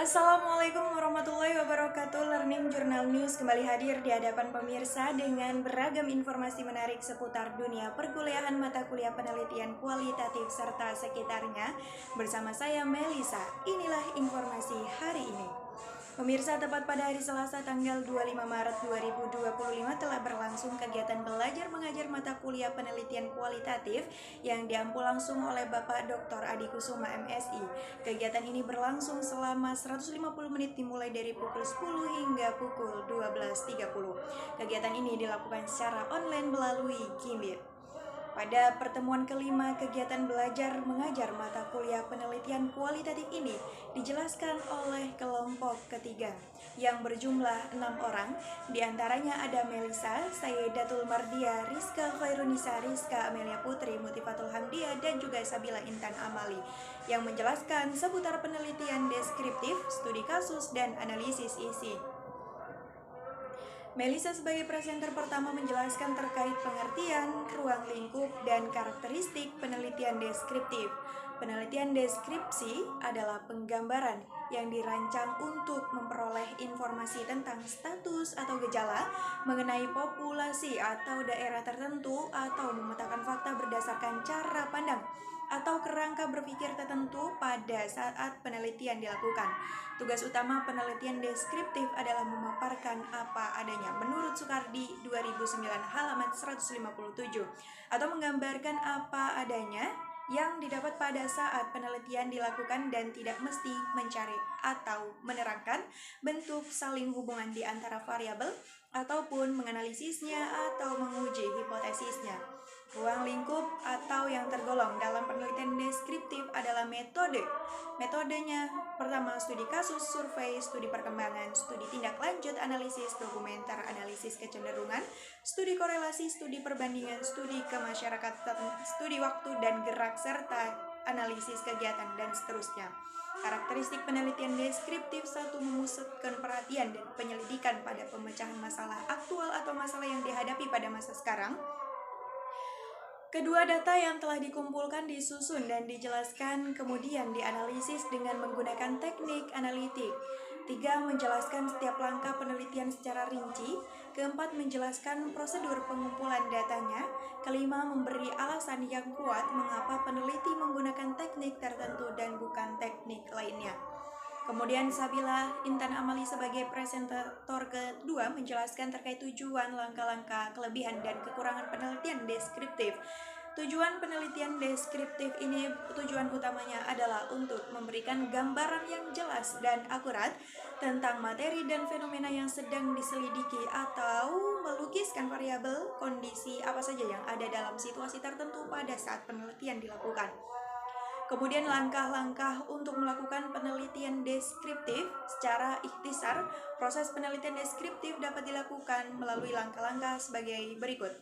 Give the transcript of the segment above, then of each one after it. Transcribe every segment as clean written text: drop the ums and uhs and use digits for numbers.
Assalamualaikum warahmatullahi wabarakatuh. Learning Journal News kembali hadir di hadapan pemirsa dengan beragam informasi menarik seputar dunia perkuliahan mata kuliah penelitian kualitatif serta sekitarnya. Bersama saya Melisa, inilah informasi hari ini. Pemirsa, tepat pada hari Selasa tanggal 25 Maret 2025 telah berlangsung kegiatan belajar mengajar mata kuliah penelitian kualitatif yang diampu langsung oleh Bapak Dr. Adi Kusuma MSI. Kegiatan ini berlangsung selama 150 menit dimulai dari pukul 10 hingga pukul 12.30. Kegiatan ini dilakukan secara online melalui Gmeet. Pada pertemuan kelima kegiatan belajar mengajar mata kuliah penelitian kualitatif ini dijelaskan oleh kelompok ketiga yang berjumlah 6 orang, diantaranya ada Melisa, Sayyidatul Mardia, Rizka Khairunisa, Rizka Amelia Putri, Mutifatul Hamdia, dan juga Sabila Intan Amali yang menjelaskan seputar penelitian deskriptif, studi kasus, dan analisis isi. Melisa sebagai presenter pertama menjelaskan terkait pengertian, ruang lingkup, dan karakteristik penelitian deskriptif. Penelitian deskripsi adalah penggambaran yang dirancang untuk memperoleh informasi tentang status atau gejala mengenai populasi atau daerah tertentu atau memetakan fakta berdasarkan cara pandang atau kerangka berpikir tertentu pada saat penelitian dilakukan. Tugas utama penelitian deskriptif adalah memaparkan apa adanya menurut Soekardi 2009 halaman 157 atau menggambarkan apa adanya yang didapat pada saat penelitian dilakukan dan tidak mesti mencari atau menerangkan bentuk saling hubungan di antara variabel ataupun menganalisisnya atau menguji hipotesisnya. Ruang lingkup atau yang tergolong dalam penelitian deskriptif adalah metode. Metodenya pertama studi kasus, survei, studi perkembangan, studi tindak lanjut, analisis dokumenter, analisis kecenderungan, studi korelasi, studi perbandingan, studi kemasyarakatan, studi waktu dan gerak, serta analisis kegiatan dan seterusnya. Karakteristik penelitian deskriptif: satu, memusatkan perhatian dan penyelidikan pada pemecahan masalah aktual atau masalah yang dihadapi pada masa sekarang. Kedua, data yang telah dikumpulkan disusun dan dijelaskan kemudian dianalisis dengan menggunakan teknik analitik. Tiga, menjelaskan setiap langkah penelitian secara rinci. Keempat, menjelaskan prosedur pengumpulan datanya. Kelima, memberi alasan yang kuat mengapa peneliti menggunakan teknik tertentu dan bukan teknik lainnya. Kemudian Sabila Intan Amali sebagai presentator kedua menjelaskan terkait tujuan, langkah-langkah, kelebihan, dan kekurangan penelitian deskriptif. Tujuan penelitian deskriptif ini tujuan utamanya adalah untuk memberikan gambaran yang jelas dan akurat tentang materi dan fenomena yang sedang diselidiki atau melukiskan variabel kondisi apa saja yang ada dalam situasi tertentu pada saat penelitian dilakukan. Kemudian langkah-langkah untuk melakukan penelitian deskriptif secara ikhtisar. Proses penelitian deskriptif dapat dilakukan melalui langkah-langkah sebagai berikut.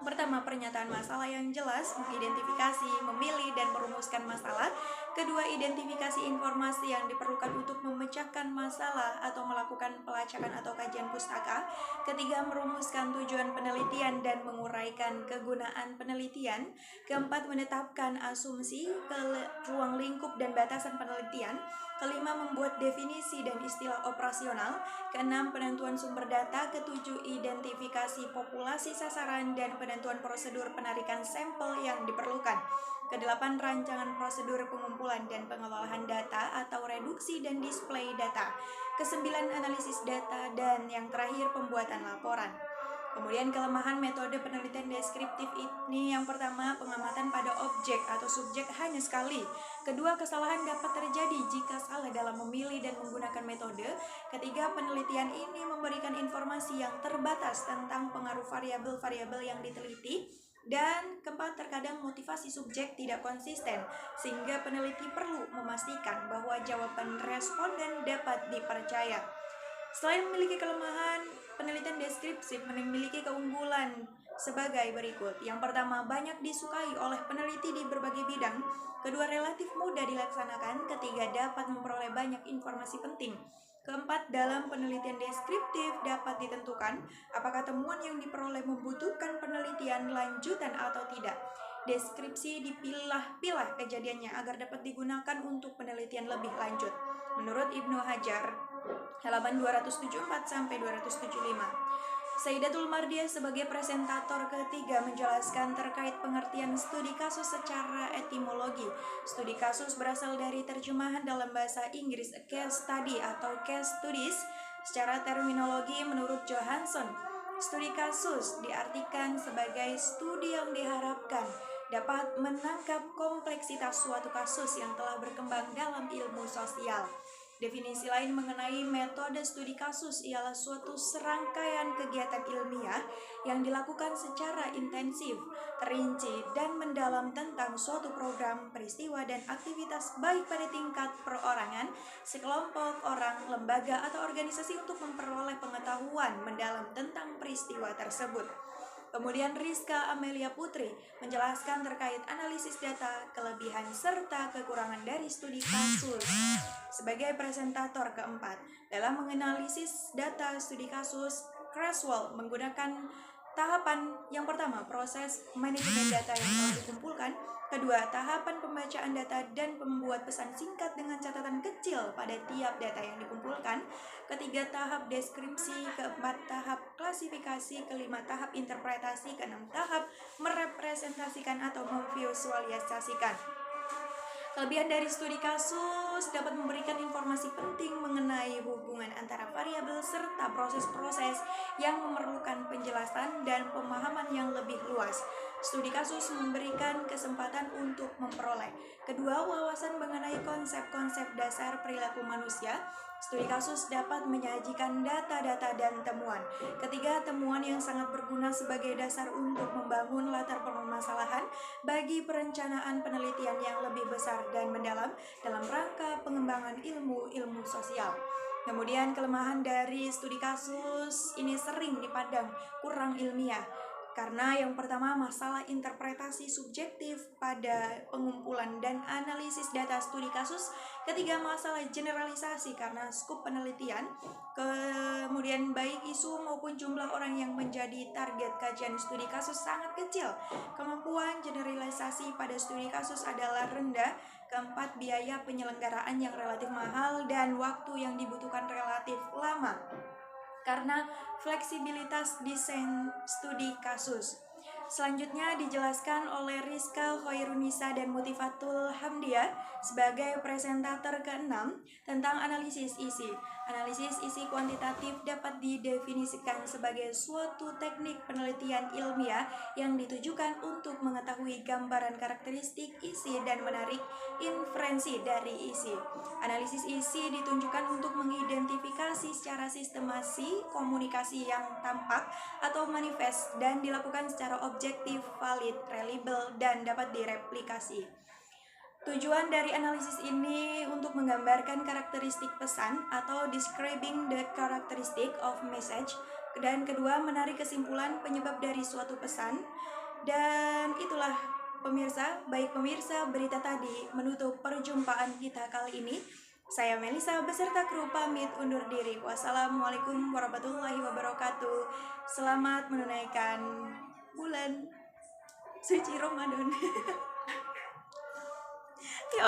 Pertama, pernyataan masalah yang jelas, mengidentifikasi, memilih, dan merumuskan masalah. Kedua, identifikasi informasi yang diperlukan untuk memecahkan masalah atau melakukan pelacakan atau kajian pustaka. Ketiga, merumuskan tujuan penelitian dan menguraikan kegunaan penelitian. Keempat, menetapkan asumsi, ruang lingkup, dan batasan penelitian. Kelima, membuat definisi dan istilah operasional. Keenam, penentuan sumber data. Ketujuh, identifikasi populasi sasaran dan penentuan prosedur penarikan sampel yang diperlukan. Kedelapan, rancangan prosedur pengumpulan dan pengelolaan data atau reduksi dan display data. Kesembilan, analisis data. Dan yang terakhir, pembuatan laporan. Kemudian kelemahan metode penelitian deskriptif ini: yang pertama, pengamatan pada objek atau subjek hanya sekali. Kedua, kesalahan dapat terjadi jika salah dalam memilih dan menggunakan metode. Ketiga, penelitian ini memberikan informasi yang terbatas tentang pengaruh variabel-variabel yang diteliti. Dan keempat, terkadang motivasi subjek tidak konsisten sehingga peneliti perlu memastikan bahwa jawaban responden dapat dipercaya. Selain memiliki kelemahan, penelitian deskriptif memiliki keunggulan sebagai berikut. Yang pertama, banyak disukai oleh peneliti di berbagai bidang. Kedua, relatif mudah dilaksanakan. Ketiga, dapat memperoleh banyak informasi penting. Keempat, dalam penelitian deskriptif dapat ditentukan apakah temuan yang diperoleh membutuhkan penelitian lanjutan atau tidak. Deskripsi dipilah-pilah kejadiannya agar dapat digunakan untuk penelitian lebih lanjut. menurut Ibnu Hajar, halaman 274 sampai 275. Saidatul Mardiah sebagai presentator ketiga menjelaskan terkait pengertian studi kasus secara etimologi. Studi kasus berasal dari terjemahan dalam bahasa Inggris case study atau case studies. Secara terminologi menurut Johansson, studi kasus diartikan sebagai studi yang diharapkan dapat menangkap kompleksitas suatu kasus yang telah berkembang dalam ilmu sosial. Definisi lain mengenai metode studi kasus ialah suatu serangkaian kegiatan ilmiah yang dilakukan secara intensif, terinci, dan mendalam tentang suatu program, peristiwa, dan aktivitas baik pada tingkat perorangan, sekelompok orang, lembaga, atau organisasi untuk memperoleh pengetahuan mendalam tentang peristiwa tersebut. Kemudian Rizka Amelia Putri menjelaskan terkait analisis data, kelebihan serta kekurangan dari studi kasus. Sebagai presentator keempat, dalam menganalisis data studi kasus, Creswell menggunakan tahapan yang pertama, proses manajemen data yang telah dikumpulkan. Kedua, tahapan pembacaan data dan membuat pesan singkat dengan catatan kecil pada tiap data yang dikumpulkan. Ketiga, tahap deskripsi. Keempat, tahap klasifikasi. Kelima, tahap interpretasi. Keenam, tahap merepresentasikan atau memvisualisasikan. Kelebihan dari studi kasus dapat memberikan informasi penting mengenai hubungan antara variabel serta proses-proses yang memerlukan penjelasan dan pemahaman yang lebih luas. Studi kasus memberikan kesempatan untuk memperoleh kedua, wawasan mengenai konsep-konsep dasar perilaku manusia. Studi kasus dapat menyajikan data-data dan temuan. Ketiga, temuan yang sangat berguna sebagai dasar untuk membangun latar permasalahan bagi perencanaan penelitian yang lebih besar dan mendalam dalam rangka pengembangan ilmu sosial. Kemudian kelemahan dari studi kasus ini sering dipandang kurang ilmiah. Karena yang pertama, masalah interpretasi subjektif pada pengumpulan dan analisis data studi kasus. Ketiga, masalah generalisasi karena skup penelitian. Kemudian baik isu maupun jumlah orang yang menjadi target kajian studi kasus sangat kecil. Kemampuan generalisasi pada studi kasus adalah rendah. Keempat, biaya penyelenggaraan yang relatif mahal dan waktu yang dibutuhkan relatif lama karena fleksibilitas desain studi kasus. Selanjutnya dijelaskan oleh Rizka Khairunisa dan Mutifatul Hamdiah sebagai presentator ke-6 tentang analisis isi. Analisis isi kuantitatif dapat didefinisikan sebagai suatu teknik penelitian ilmiah yang ditujukan untuk mengetahui gambaran karakteristik isi dan menarik inferensi dari isi. Analisis isi ditunjukkan untuk mengidentifikasi secara sistematis komunikasi yang tampak atau manifest dan dilakukan secara objektif, valid, reliable, dan dapat direplikasi. Tujuan dari analisis ini untuk menggambarkan karakteristik pesan atau describing the characteristic of message, dan kedua, menarik kesimpulan penyebab dari suatu pesan. Dan itulah pemirsa, baik pemirsa, berita tadi menutup perjumpaan kita kali ini. Saya Melisa beserta kru pamit undur diri. Wassalamualaikum warahmatullahi wabarakatuh. Selamat menunaikan bulan suci Ramadan. Ya